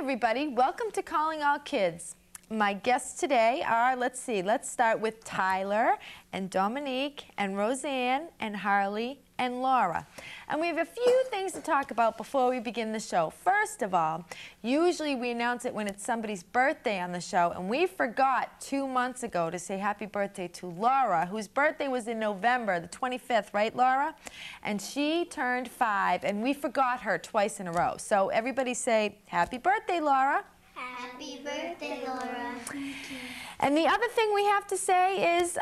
everybody. Welcome to Calling All Kids. My guests today are, let's start with Tyler and Dominique and Roseanne and Harley and Laura. And we have a few things to talk about before we begin the show. First of all, usually we announce it when it's somebody's birthday on the show, and we forgot 2 months ago to say happy birthday to Laura, whose birthday was in November, the 25th, right, Laura? And she turned 5, and we forgot her twice in a row. So everybody say, happy birthday, Laura. Happy birthday, Laura. And the other thing we have to say is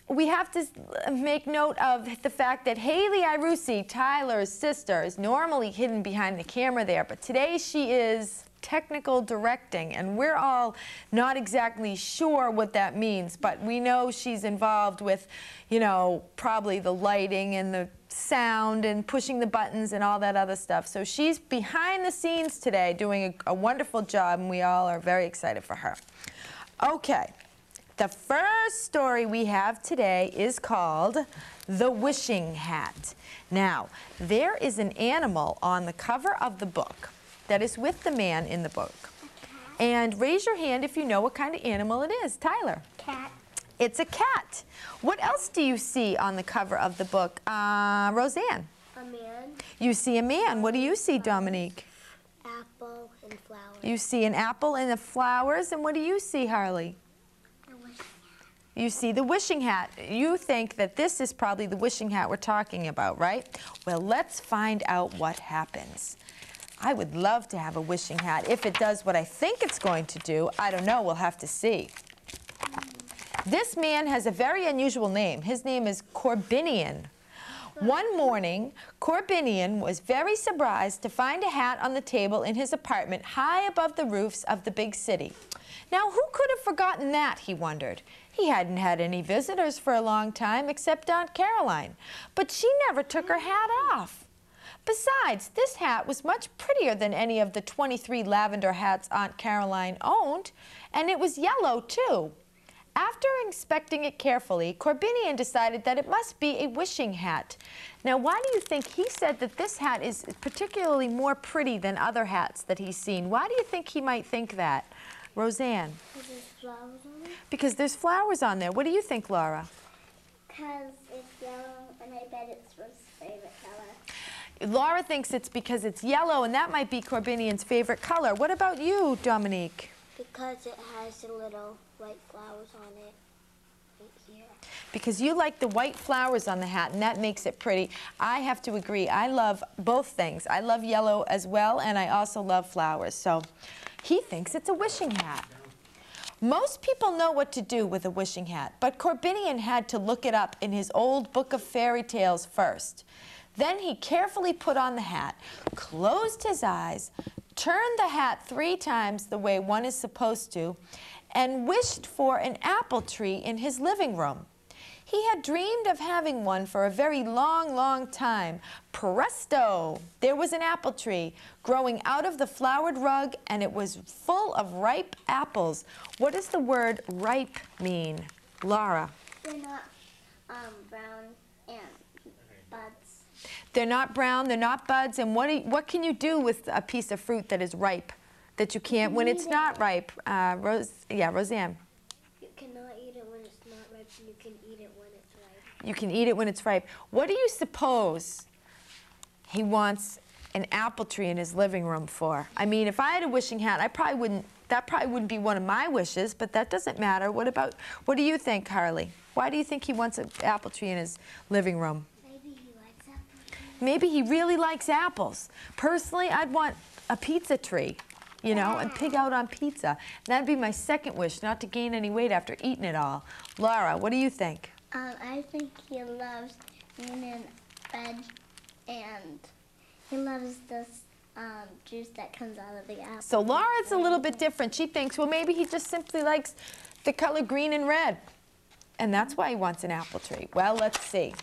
we have to make note of the fact that Haley Irusi, Tyler's sister, is normally hidden behind the camera there, but today she is technical directing, and we're all not exactly sure what that means, but we know she's involved with, you know, probably the lighting and the sound and pushing the buttons and all that other stuff. So she's behind the scenes today doing a wonderful job, and we all are very excited for her. Okay, the first story we have today is called The Wishing Hat. Now, there is an animal on the cover of the book that is with the man in the book. And raise your hand if you know what kind of animal it is. Tyler. Cat. It's a cat. What else do you see on the cover of the book? Roseanne. A man. You see a man. What do you see, Dominique? Apple and flowers. You see an apple and the flowers. And what do you see, Harley? A wishing hat. You see the wishing hat. You think that this is probably the wishing hat we're talking about, right? Well, let's find out what happens. I would love to have a wishing hat. If it does what I think it's going to do, I don't know. We'll have to see. This man has a very unusual name. His name is Corbinian. One morning, Corbinian was very surprised to find a hat on the table in his apartment high above the roofs of the big city. Now, who could have forgotten that, he wondered. He hadn't had any visitors for a long time except Aunt Caroline, but she never took her hat off. Besides, this hat was much prettier than any of the 23 lavender hats Aunt Caroline owned, and it was yellow, too. After inspecting it carefully, Corbinian decided that it must be a wishing hat. Now, why do you think he said that this hat is particularly more pretty than other hats that he's seen? Why do you think he might think that? Roseanne? Because there's flowers on it. Because there's flowers on there. What do you think, Laura? Because it's yellow, and I bet it's Rose's favorite color. Laura thinks it's because it's yellow, and that might be Corbinian's favorite color. What about you, Dominique? Because it has the little white flowers on it right here. Because you like the white flowers on the hat, and that makes it pretty. I have to agree. I love both things. I love yellow as well, and I also love flowers. So he thinks it's a wishing hat. Most people know what to do with a wishing hat, but Corbinian had to look it up in his old book of fairy tales first. Then he carefully put on the hat, closed his eyes, turned the hat 3 times the way one is supposed to, and wished for an apple tree in his living room. He had dreamed of having one for a very long, long time. Presto! There was an apple tree growing out of the flowered rug, and it was full of ripe apples. What does the word ripe mean? Laura? They're not brown and buds. They're not brown, they're not buds, and what can you do with a piece of fruit that is ripe, that you can't, when it's not ripe? Roseanne? You cannot eat it when it's not ripe, and you can eat it when it's ripe. You can eat it when it's ripe. What do you suppose he wants an apple tree in his living room for? I mean, if I had a wishing hat, that probably wouldn't be one of my wishes, but that doesn't matter. What do you think, Harley? Why do you think he wants an apple tree in his living room? Maybe he really likes apples. Personally, I'd want a pizza tree, you know, and pig out on pizza. That'd be my second wish, not to gain any weight after eating it all. Laura, what do you think? I think he loves being in bed, and he loves this juice that comes out of the apple. So Laura's a little bit different. She thinks, well, maybe he just simply likes the color green and red, and that's why he wants an apple tree. Well, let's see.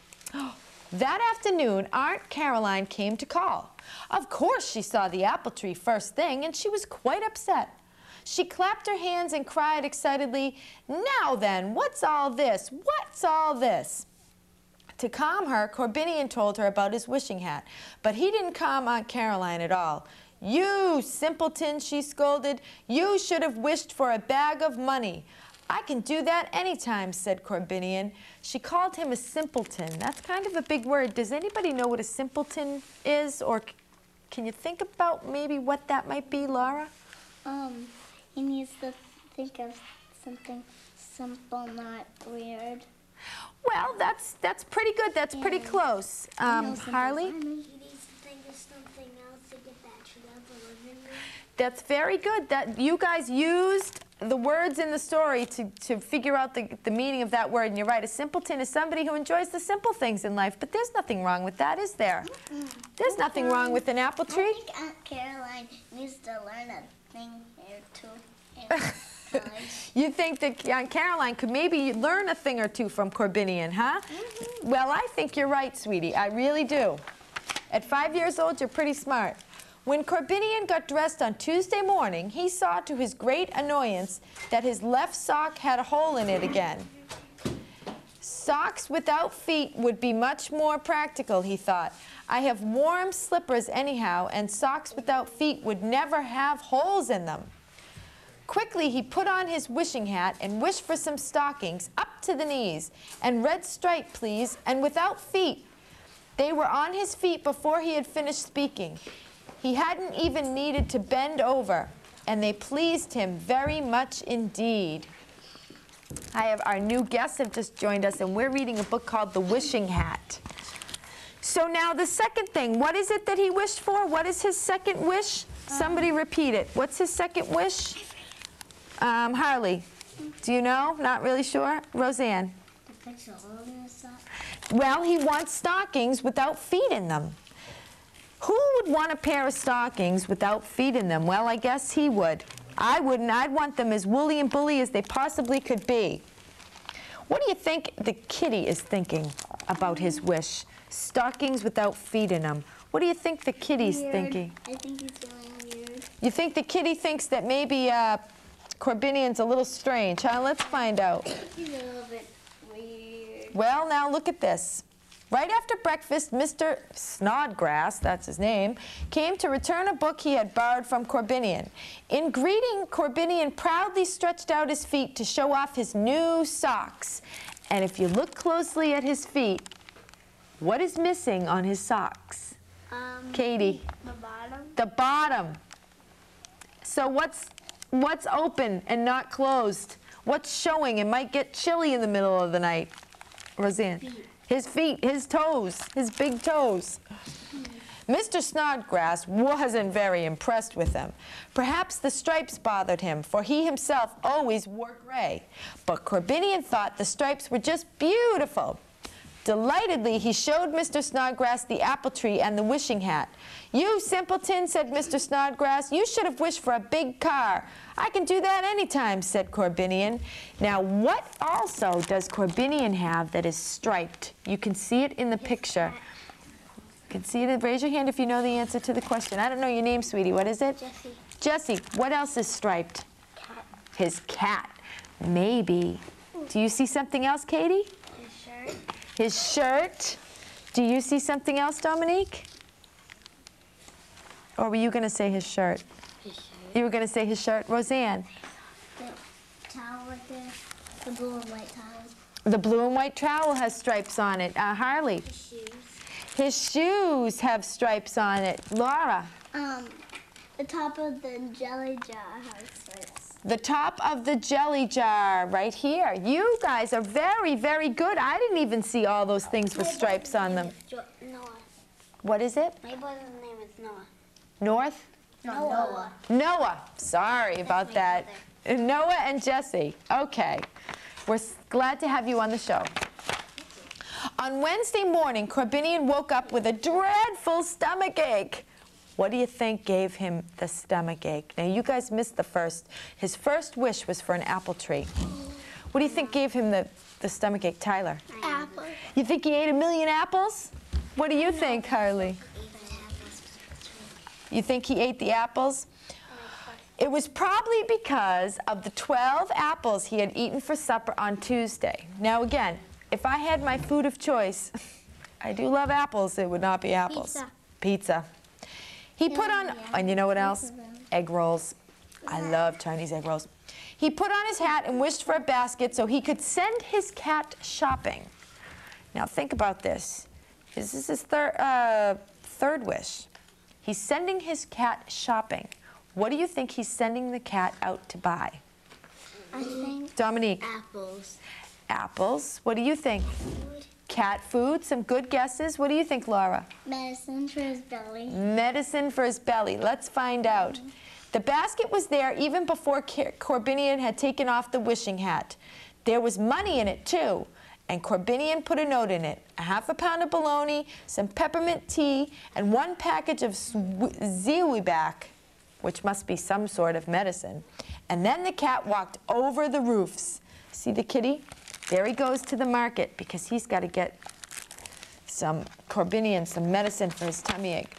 That afternoon, Aunt Caroline came to call. Of course, she saw the apple tree first thing, and she was quite upset. She clapped her hands and cried excitedly, "Now then, what's all this? What's all this?" To calm her, Corbinian told her about his wishing hat, but he didn't calm Aunt Caroline at all. "You simpleton," she scolded. "You should have wished for a bag of money." "I can do that anytime," said Corbinian. She called him a simpleton. That's kind of a big word. Does anybody know what a simpleton is? Or can you think about maybe what that might be, Laura? He needs to think of something simple, not weird. Well, that's pretty good. That's pretty close. Harley? He needs to think of something else to get that tree for living room. That's very good. That you guys used the words in the story to figure out the meaning of that word. And you're right, a simpleton is somebody who enjoys the simple things in life. But there's nothing wrong with that, is there? There's nothing wrong with an apple tree. I think Aunt Caroline needs to learn a thing or two in college. You think that Aunt Caroline could maybe learn a thing or two from Corbinian, huh? Well, I think you're right, sweetie. I really do. At 5 years old, you're pretty smart. When Corbinian got dressed on Tuesday morning, he saw to his great annoyance that his left sock had a hole in it again. Socks without feet would be much more practical, he thought. I have warm slippers anyhow, and socks without feet would never have holes in them. Quickly, he put on his wishing hat and wished for some stockings up to the knees, and red stripe, please, and without feet. They were on his feet before he had finished speaking. He hadn't even needed to bend over, and they pleased him very much indeed. Our new guests have just joined us, and we're reading a book called The Wishing Hat. So now the second thing, what is it that he wished for? What is his second wish? Somebody repeat it. What's his second wish? Harley, do you know? Not really sure? Roseanne? To fix a hole in the sock. Well, he wants stockings without feet in them. Who would want a pair of stockings without feet in them? Well, I guess he would. I wouldn't. I'd want them as woolly and bully as they possibly could be. What do you think the kitty is thinking about his wish? Stockings without feet in them. What do you think the kitty's thinking? I think he's feeling weird. You think the kitty thinks that maybe Corbinian's a little strange, huh? Let's find out. He's a little bit weird. Well, now look at this. Right after breakfast, Mr. Snodgrass, that's his name, came to return a book he had borrowed from Corbinian. In greeting, Corbinian proudly stretched out his feet to show off his new socks. And if you look closely at his feet, what is missing on his socks? Katie? The bottom. The bottom. So what's open and not closed? What's showing and might get chilly in the middle of the night? Roseanne? Feet. His feet, his toes, his big toes. Mr. Snodgrass wasn't very impressed with them. Perhaps the stripes bothered him, for he himself always wore gray. But Corbinian thought the stripes were just beautiful. Delightedly, he showed Mr. Snodgrass the apple tree and the wishing hat. "You simpleton," said Mr. Snodgrass, "you should have wished for a big car." "I can do that anytime," said Corbinian. Now, what also does Corbinian have that is striped? You can see it in the picture. You can see it. Raise your hand if you know the answer to the question. I don't know your name, sweetie. What is it? Jessie. Jessie, what else is striped? Cat. His cat. Maybe. Do you see something else, Katie? His shirt. His shirt. Do you see something else, Dominique? Or were you going to say his shirt? His shirt. You were going to say his shirt. Roseanne? The towel right there. The blue and white towel. The blue and white trowel has stripes on it. Harley? His shoes. His shoes have stripes on it. Laura? The top of the jelly jar has stripes. The top of the jelly jar right here. You guys are very, very good. I didn't even see all those things with stripes on them. Noah. What is it? My brother's name is Noah. North? Noah. Noah. Sorry about my that. Noah and Jessie. Okay. We're glad to have you on the show. On Wednesday morning, Corbinian woke up with a dreadful stomachache. What do you think gave him the stomachache? Now, you guys missed his first wish was for an apple tree. What do you think gave him the stomachache, Tyler? Apple. You think he ate 1,000,000 apples? What do you think, Harley? You think he ate the apples? It was probably because of the 12 apples he had eaten for supper on Tuesday. Now, again, if I had my food of choice, I do love apples, it would not be apples. Pizza. Pizza. He put on, Yeah. and you know what else? Egg rolls. I love Chinese egg rolls. He put on his hat and wished for a basket so he could send his cat shopping. Now think about this. This is his third wish. He's sending his cat shopping. What do you think he's sending the cat out to buy? I think Dominique? Apples. Apples. What do you think? Food. Cat food. Some good guesses. What do you think, Laura? medicine for his belly. Medicine for his belly. Let's find out. The basket was there even before Corbinian had taken off the wishing hat. There was money in it, too. And Corbinian put a note in it, a half a pound of bologna, some peppermint tea, and 1 package of Zwieback, which must be some sort of medicine. And then the cat walked over the roofs. See the kitty? There he goes to the market because he's got to get some Corbinian, some medicine for his tummy ache.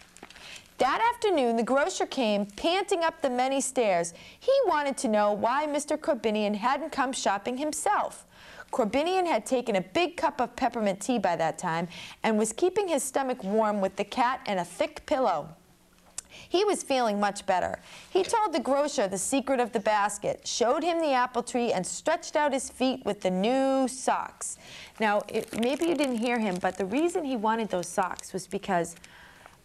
That afternoon, the grocer came, panting up the many stairs. He wanted to know why Mr. Corbinian hadn't come shopping himself. Corbinian had taken a big cup of peppermint tea by that time and was keeping his stomach warm with the cat and a thick pillow. He was feeling much better. He told the grocer the secret of the basket, showed him the apple tree, and stretched out his feet with the new socks. Now, maybe you didn't hear him, but the reason he wanted those socks was because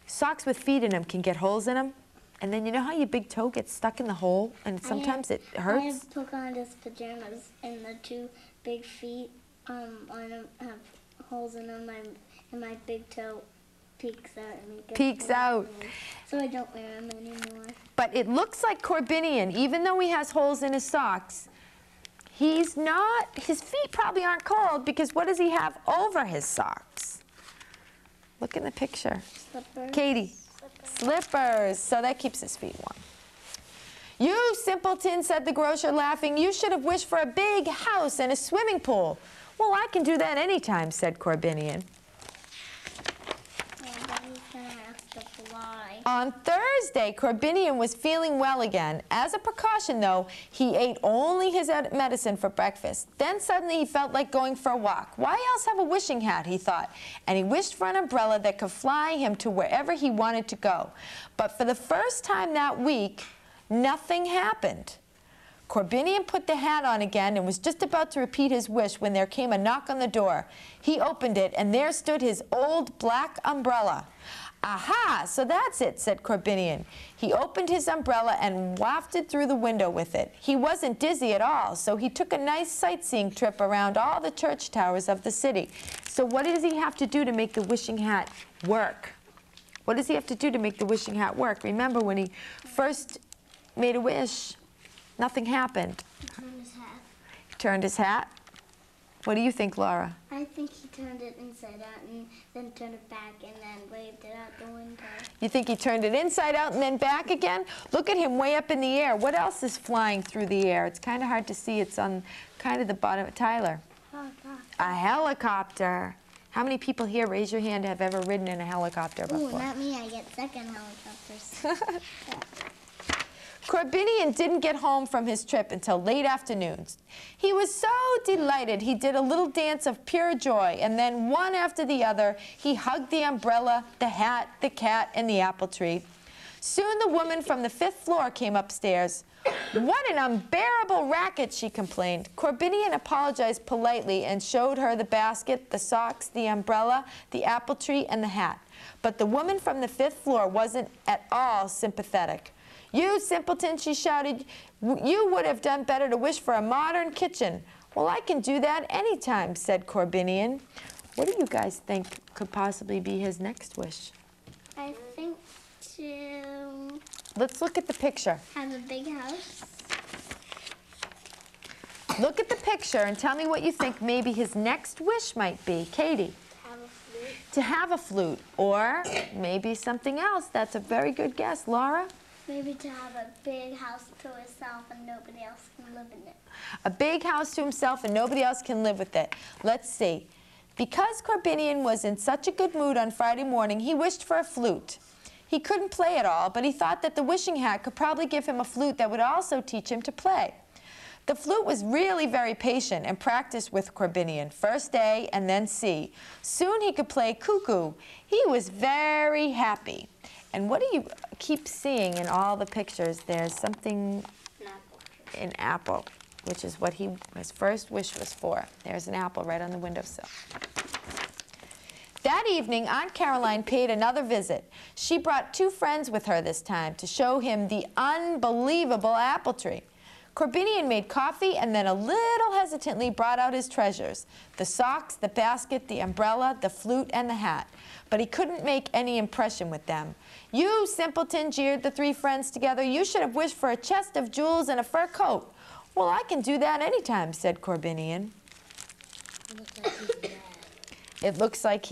socks with feet in them can get holes in them. And then you know how your big toe gets stuck in the hole and sometimes it hurts? I have Pocahontas pajamas and the 2 big feet on them have holes in them and my big toe peeks out. And it gets Peeks out. So I don't wear them anymore. But it looks like Corbinian, even though he has holes in his socks, he's not, his feet probably aren't cold because what does he have over his socks? Look in the picture. Slippers. Katie. Slippers. So that keeps his feet warm. You simpleton, said the grocer, laughing. You should have wished for a big house and a swimming pool. Well, I can do that anytime, said Corbinian. And then he's going to have to fly. On Thursday, Corbinian was feeling well again. As a precaution, though, he ate only his medicine for breakfast. Then suddenly he felt like going for a walk. Why else have a wishing hat, he thought, and he wished for an umbrella that could fly him to wherever he wanted to go. But for the first time that week, nothing happened. Corbinian put the hat on again and was just about to repeat his wish when there came a knock on the door. He opened it, and there stood his old black umbrella. Aha, so that's it, said Corbinian. He opened his umbrella and wafted through the window with it. He wasn't dizzy at all, so he took a nice sightseeing trip around all the church towers of the city. So what does he have to do to make the wishing hat work? What does he have to do to make the wishing hat work? Remember when he first made a wish, nothing happened. He turned his hat. He turned his hat. What do you think, Laura? I think he turned it inside out and then turned it back and then waved it out the window. You think he turned it inside out and then back again? Look at him way up in the air. What else is flying through the air? It's kind of hard to see. It's on kind of the bottom. Tyler. Oh, God. A helicopter. How many people here, raise your hand, have ever ridden in a helicopter before? Ooh, not me. I get second helicopters. Corbinian didn't get home from his trip until late afternoons. He was so delighted he did a little dance of pure joy, and then one after the other, he hugged the umbrella, the hat, the cat, and the apple tree. Soon the woman from the 5th floor came upstairs. What an unbearable racket, she complained. Corbinian apologized politely and showed her the basket, the socks, the umbrella, the apple tree, and the hat. But the woman from the 5th floor wasn't at all sympathetic. You simpleton, she shouted, you would have done better to wish for a modern kitchen. Well, I can do that anytime, said Corbinian. What do you guys think could possibly be his next wish? I think to Let's look at the picture. have a big house. Look at the picture and tell me what you think maybe his next wish might be. Katie? Have a flute. To have a flute, or maybe something else. That's a very good guess. Laura? Maybe to have a big house to himself and nobody else can live in it. A big house to himself and nobody else can live with it. Let's see. Because Corbinian was in such a good mood on Friday morning, he wished for a flute. He couldn't play at all, but he thought that the wishing hat could probably give him a flute that would also teach him to play. The flute was really very patient and practiced with Corbinian, first A and then C. Soon he could play cuckoo. He was very happy. And what do you keep seeing in all the pictures? There's something, an apple, which is what his first wish was for. There's an apple right on the windowsill. That evening, Aunt Caroline paid another visit. She brought 2 friends with her this time to show him the unbelievable apple tree. Corbinian made coffee and then a little hesitantly brought out his treasures: the socks, the basket, the umbrella, the flute, and the hat. But he couldn't make any impression with them. "You simpleton," jeered the 3 friends together. "You should have wished for a chest of jewels and a fur coat." "Well, I can do that any time," said Corbinian. It looks like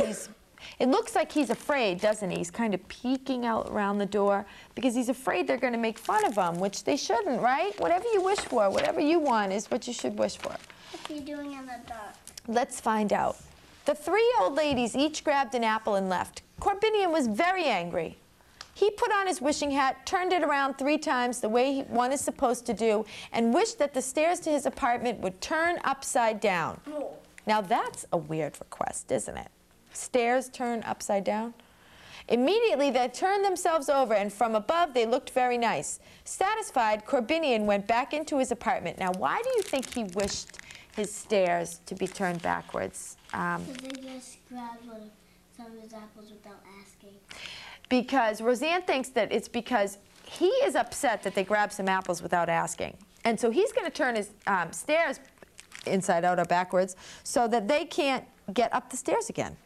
he's afraid, doesn't he? He's kind of peeking out around the door because he's afraid they're going to make fun of him, which they shouldn't, right? Whatever you wish for, whatever you want is what you should wish for. What are you doing in the dark? Let's find out. The 3 old ladies each grabbed an apple and left. Corbinian was very angry. He put on his wishing hat, turned it around 3 times the way one is supposed to do, and wished that the stairs to his apartment would turn upside down. Oh. Now that's a weird request, isn't it? Stairs turn upside down? Immediately they turned themselves over, and from above they looked very nice. Satisfied, Corbinian went back into his apartment. Now, why do you think he wished his stairs to be turned backwards? Because they just grabbed some of his apples without asking. Because Roseanne thinks that it's because he is upset that they grabbed some apples without asking. And so he's going to turn his stairs inside out or backwards so that they can't get up the stairs again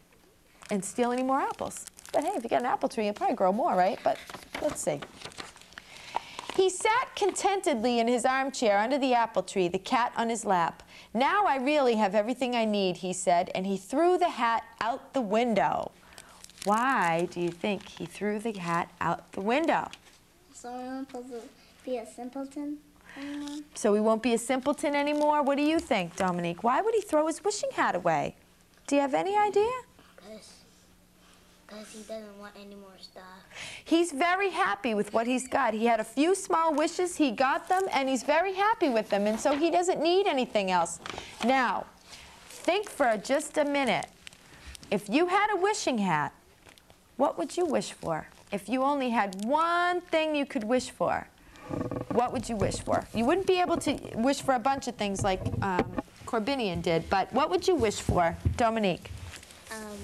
and steal any more apples. But hey, if you got an apple tree, you'll probably grow more, right? But let's see. He sat contentedly in his armchair under the apple tree, the cat on his lap. "Now I really have everything I need," he said, and he threw the hat out the window. Why do you think he threw the hat out the window? So I'm not supposed to be a simpleton anymore? So he won't be a simpleton anymore? What do you think, Dominique? Why would he throw his wishing hat away? Do you have any idea? Because he doesn't want any more stuff. He's very happy with what he's got. He had a few small wishes, he got them, and he's very happy with them, and so he doesn't need anything else. Now, think for just a minute. If you had a wishing hat, what would you wish for? If you only had one thing you could wish for, what would you wish for? You wouldn't be able to wish for a bunch of things like Corbinian did, but what would you wish for, Dominique? An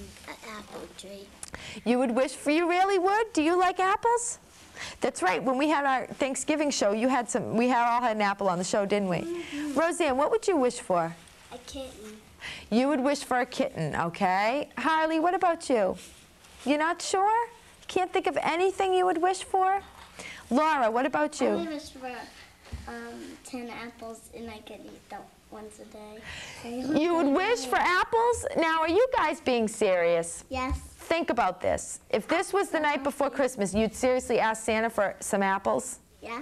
apple tree. You would wish for, you really would? Do you like apples? That's right. When we had our Thanksgiving show, you had some, we all had an apple on the show, didn't we? Mm-hmm. Roseanne, what would you wish for? A kitten. You would wish for a kitten, okay. Harley, what about you? You're not sure? Can't think of anything you would wish for? Laura, what about you? I would wish for 10 apples, and I could eat them once a day. You would wish for apples? Now, are you guys being serious? Yes. Think about this. If this was the night before Christmas, you'd seriously ask Santa for some apples? Yeah.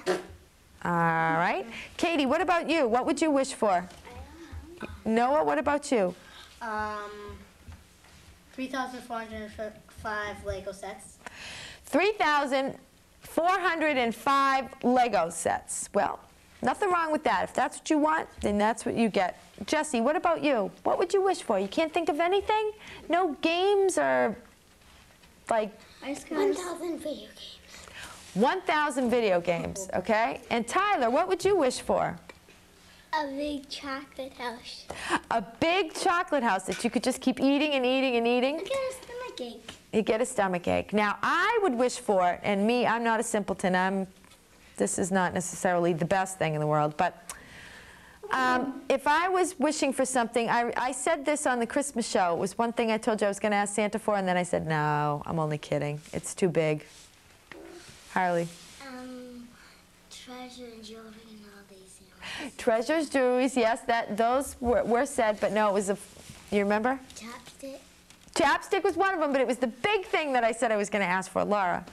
All right. Katie, what about you? What would you wish for? Noah, what about you? 3,405 Lego sets. 3,405 Lego sets. Well, nothing wrong with that. If that's what you want, then that's what you get. Jessie, what about you? What would you wish for? You can't think of anything? No games or like 1,000 video games. 1,000 video games, okay? And Tyler, what would you wish for? A big chocolate house. A big chocolate house that you could just keep eating and eating and eating? I get a stomach ache. You get a stomach ache. Now, I would wish for, and me, I'm not a simpleton. This is not necessarily the best thing in the world, but if I was wishing for something, I said this on the Christmas show. It was one thing I told you I was going to ask Santa for, and then I said, no, I'm only kidding. It's too big. Harley? Treasure and jewelry and all these things. Treasures, jewelries, yes, those were said, but no, it was you remember? Chapstick. Chapstick was one of them, but it was the big thing that I said I was going to ask for. Laura?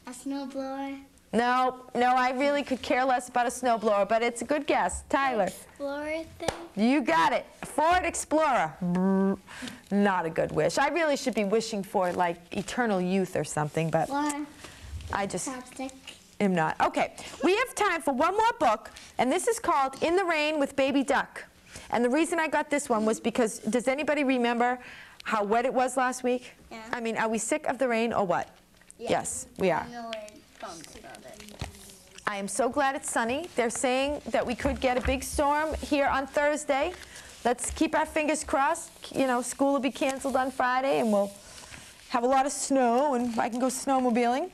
A snowblower. No, I really could care less about a snowblower, but it's a good guess. Tyler? Explorer thing. You got it. Ford Explorer. Brr. Not a good wish. I really should be wishing for, like, eternal youth or something, but Or I just chapstick. am not. Okay, we have time for one more book, and this is called In the Rain with Baby Duck. And the reason I got this one was because, does anybody remember how wet it was last week? Yeah. I mean, are we sick of the rain or what? Yeah. Yes, we are. I know where it comes from. I am so glad it's sunny. They're saying that we could get a big storm here on Thursday. Let's keep our fingers crossed. You know, school will be canceled on Friday and we'll have a lot of snow and I can go snowmobiling.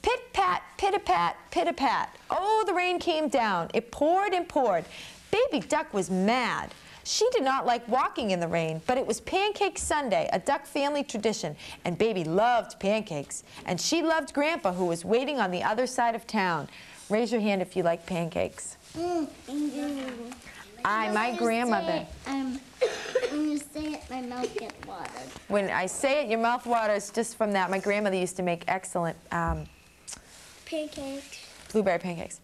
Pit-pat, pit-a-pat, pit-a-pat. Oh, the rain came down. It poured and poured. Baby Duck was mad. She did not like walking in the rain, but it was Pancake Sunday, a Duck family tradition, and Baby loved pancakes. And she loved Grandpa, who was waiting on the other side of town. Raise your hand if you like pancakes. My grandmother. When you say it, my mouth gets watered. When I say it, your mouth waters just from that. My grandmother used to make excellent Pancakes. blueberry pancakes.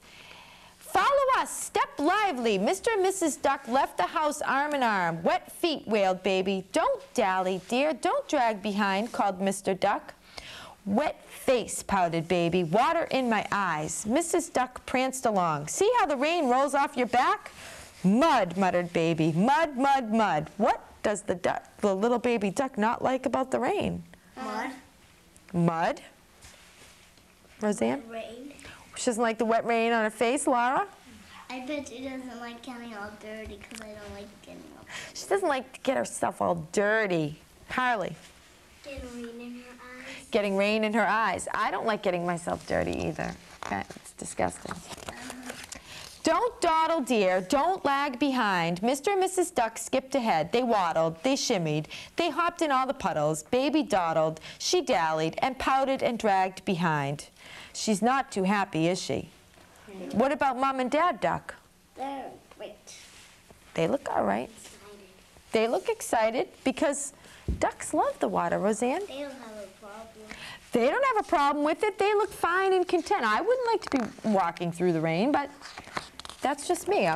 Follow us, step lively. Mr. and Mrs. Duck left the house arm in arm. Wet feet, wailed Baby. Don't dally, dear. Don't drag behind, called Mr. Duck. Wet face, pouted Baby. Water in my eyes. Mrs. Duck pranced along. See how the rain rolls off your back? Mud, muttered Baby. Mud, mud, mud. What does the little baby duck not like about the rain? Mud. Mud? Roseanne? Rain. She doesn't like the wet rain on her face, Laura? I bet she doesn't like getting all dirty because I don't like getting all dirty. She doesn't like to get herself all dirty. Harley? Getting rain in her eyes. Getting rain in her eyes. I don't like getting myself dirty either. Okay, it's disgusting. Don't dawdle, dear. Don't lag behind. Mr. and Mrs. Duck skipped ahead. They waddled. They shimmied. They hopped in all the puddles. Baby dawdled. She dallied and pouted and dragged behind. She's not too happy, is she? What about Mom and Dad Duck? They're great. They look all right. They look excited because ducks love the water, Roseanne. They don't have a problem. They don't have a problem with it. They look fine and content. I wouldn't like to be walking through the rain, but that's just me.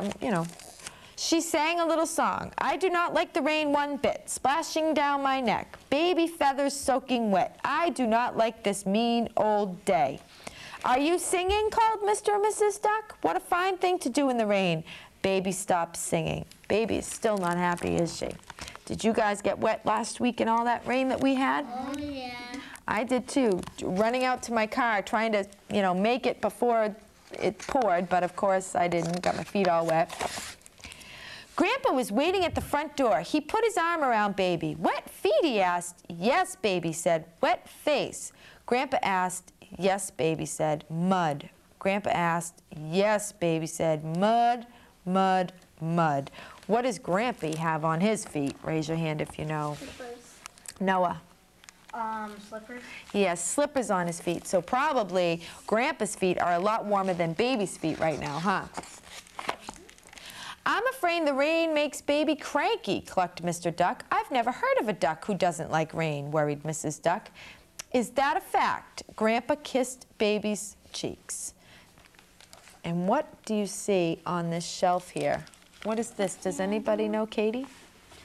She sang a little song. I do not like the rain one bit, splashing down my neck, baby feathers soaking wet. I do not like this mean old day. Are you singing? Called Mr. and Mrs. Duck. What a fine thing to do in the rain. Baby stopped singing. Baby is still not happy, is she? Did you guys get wet last week in all that rain that we had? Oh, yeah. I did too, running out to my car, trying to, make it before it poured, but of course I didn't, got my feet all wet. Grandpa was waiting at the front door. He put his arm around Baby. Wet feet, he asked. Yes, Baby said. Wet face. Grandpa asked. Yes, Baby said. Mud. Grandpa asked. Yes, Baby said. Mud, mud, mud. What does Grampy have on his feet? Raise your hand if you know. Slippers. Noah. Slippers. He has slippers on his feet, so probably Grandpa's feet are a lot warmer than Baby's feet right now, huh? I'm afraid the rain makes Baby cranky, clucked Mr. Duck. I've never heard of a duck who doesn't like rain, worried Mrs. Duck. Is that a fact? Grandpa kissed Baby's cheeks. And what do you see on this shelf here? What is this? Does anybody know, Katie?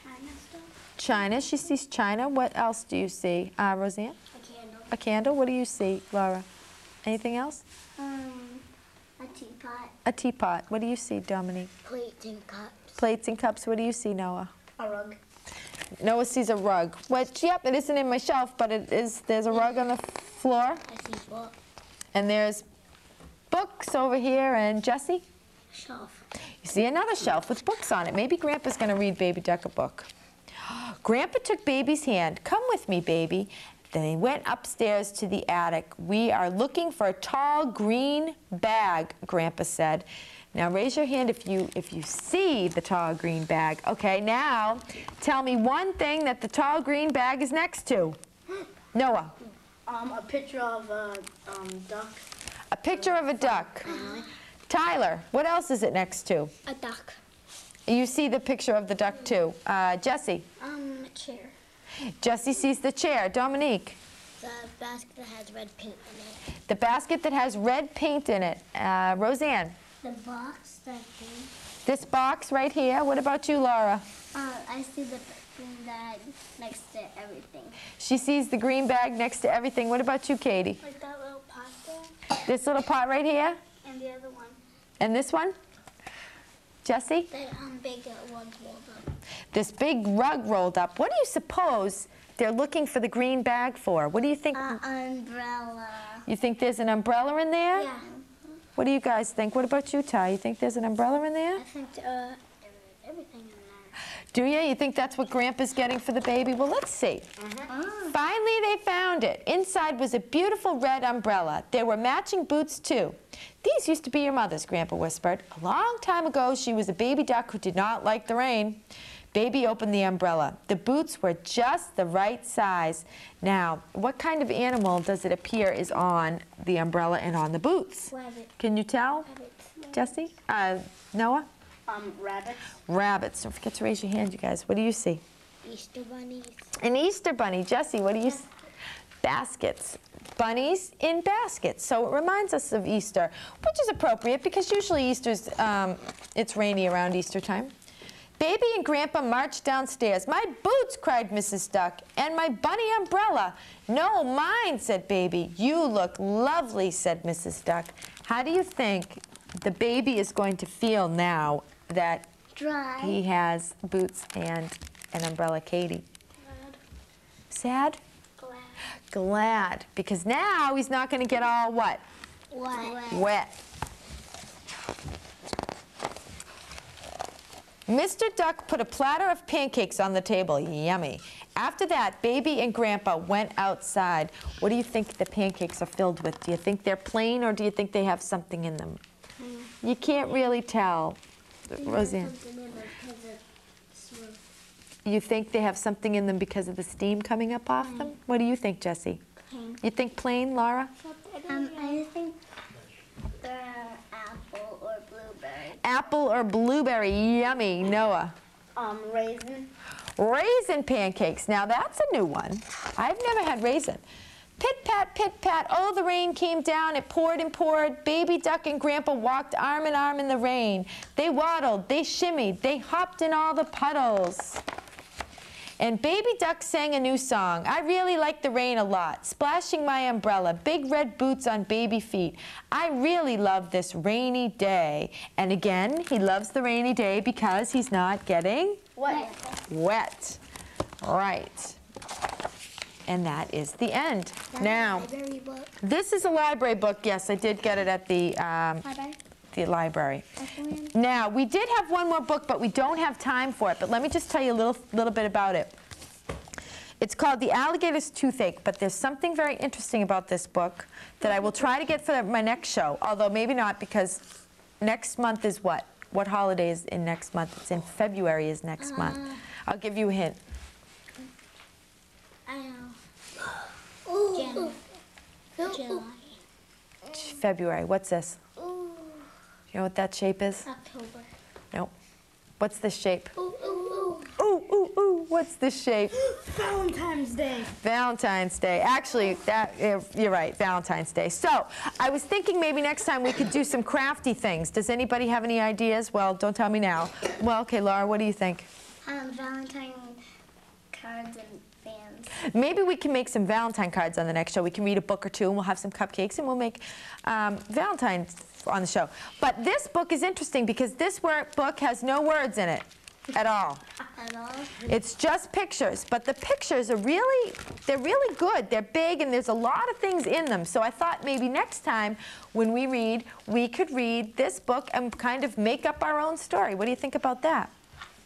China stuff. China. She sees China. What else do you see, Roseanne? A candle. A candle. What do you see, Laura? Anything else? A teapot. A teapot. What do you see, Dominique? Plates and cups. Plates and cups. What do you see, Noah? A rug. Noah sees a rug. Which, yep, it isn't in my shelf, but it is. There's a rug on the floor. I see books. And there's books over here. And Jessie? Shelf. You see another shelf with books on it. Maybe Grandpa's going to read Baby Duck a book. Grandpa took Baby's hand. Come with me, Baby. Then they went upstairs to the attic. We are looking for a tall green bag, Grandpa said. Now raise your hand if you see the tall green bag. Okay, now tell me one thing that the tall green bag is next to. Noah. A picture of a duck. A picture of a duck. Tyler, what else is it next to? A duck. You see the picture of the duck too. Jessie. A chair. Jessie sees the chair. Dominique. The basket that has red paint in it. The basket that has red paint in it. Roseanne. The box that thing. This box right here. What about you, Laura? I see the green bag next to everything. She sees the green bag next to everything. What about you, Katie? Like that little pot there. This little pot right here? And the other one. And this one? Jesse? That big rug rolled up. This big rug rolled up. What do you suppose they're looking for the green bag for? What do you think? Umbrella. You think there's an umbrella in there? Yeah. What do you guys think? What about you, Ty? You think there's an umbrella in there? I think everything in there. Do you? You think that's what Grandpa's getting for the baby? Well, let's see. Finally, they found it. Inside was a beautiful red umbrella. There were matching boots, too. These used to be your mother's, Grandpa whispered. A long time ago, she was a baby duck who did not like the rain. Baby opened the umbrella. The boots were just the right size. Now, what kind of animal does it appear is on the umbrella and on the boots? Rabbit. Can you tell, Jesse? Noah? Rabbits. Rabbits. Don't forget to raise your hand, you guys. What do you see? Easter bunnies. An Easter bunny. Jesse, what do you see? Baskets. Bunnies in baskets. So it reminds us of Easter, which is appropriate because usually Easter's, it's rainy around Easter time. Baby and Grandpa marched downstairs. My boots, cried Mrs. Duck, and my bunny umbrella. No, mine, said Baby. You look lovely, said Mrs. Duck. How do you think the baby is going to feel now that Dry. he has boots and an umbrella, Katie? Sad? Glad. Glad, because now he's not going to get all what? Wet. Mr. Duck put a platter of pancakes on the table. Yummy. After that, Baby and Grandpa went outside. What do you think the pancakes are filled with? Do you think they're plain or do you think they have something in them? You can't really tell, Roseanne. You think they have something in them because of the steam coming up off them? What do you think, Jesse? Plain. You think plain, Laura? I think they're apple or blueberry. Apple or blueberry, yummy. Noah? Raisin. Raisin pancakes. Now that's a new one. I've never had raisin. Pit pat, oh, the rain came down, it poured and poured. Baby Duck and Grandpa walked arm in arm in the rain. They waddled, they shimmied, they hopped in all the puddles. And Baby Duck sang a new song. I really like the rain a lot. Splashing my umbrella, big red boots on baby feet. I really love this rainy day. And again, he loves the rainy day because he's not getting wet. Right. And that is the end. Now, Library book. this is a library book. Yes, I did get it at the library. Now, we did have one more book, but we don't have time for it. But let me just tell you a little bit about it. It's called The Alligator's Toothache, but there's something very interesting about this book that I will try to get for my next show, although maybe not because next month is what? What holiday is in next month? It's in February is next month. I'll give you a hint. I know. July. February. What's this? You know what that shape is? October. Nope. What's this shape? Ooh, ooh, Ooh, ooh, ooh. What's this shape? Valentine's Day. Valentine's Day. Actually, you're right, Valentine's Day. So, I was thinking maybe next time we could do some crafty things. Does anybody have any ideas? Well, don't tell me now. Well, okay, Laura, what do you think? Valentine cards and fans. Maybe we can make some Valentine cards on the next show. We can read a book or two, and we'll have some cupcakes, and we'll make Valentine's on the show. But this book is interesting because this book has no words in it at all. It's just pictures, but the pictures are they're really good. They're big, and there's a lot of things in them. So I thought maybe next time when we read, we could read this book and kind of make up our own story. What do you think about that?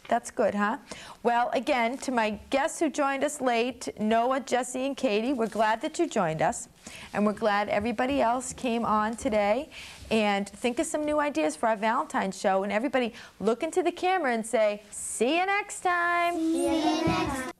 That's good, huh? Well, again, to my guests who joined us late, Noah, Jesse, and Katie, we're glad that you joined us. And we're glad everybody else came on today. And think of some new ideas for our Valentine's show. And everybody look into the camera and say, see you next time. See you next time.